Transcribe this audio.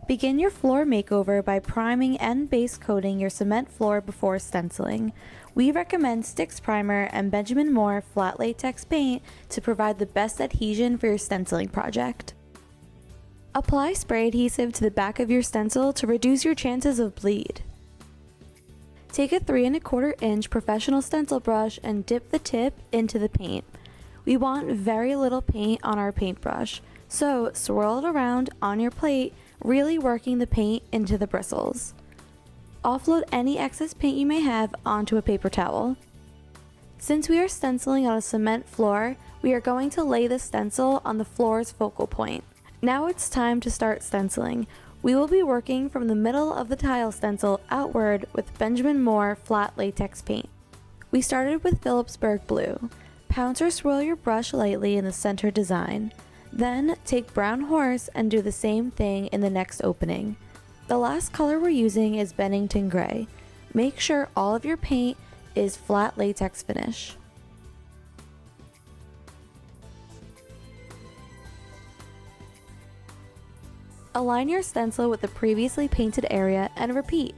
Begin your floor makeover by priming and base coating your cement floor before stenciling. We recommend STIX primer and Benjamin Moore flat latex paint to provide the best adhesion for your stenciling project. Apply spray adhesive to the back of your stencil to reduce your chances of bleed. Take a 3 1/4 inch professional stencil brush and dip the tip into the paint. We want very little paint on our paintbrush, so swirl it around on your plate, really working the paint into the bristles. Offload any excess paint you may have onto a paper towel. Since we are stenciling on a cement floor, we are going to lay the stencil on the floor's focal point. Now it's time to start stenciling. We will be working from the middle of the tile stencil outward with Benjamin Moore flat latex paint. We started with Philipsburg Blue. Pounce or swirl your brush lightly in the center design. Then take brown horse and do the same thing in the next opening. The last color we're using is Bennington Gray. Make sure all of your paint is flat latex finish. Align your stencil with the previously painted area and repeat.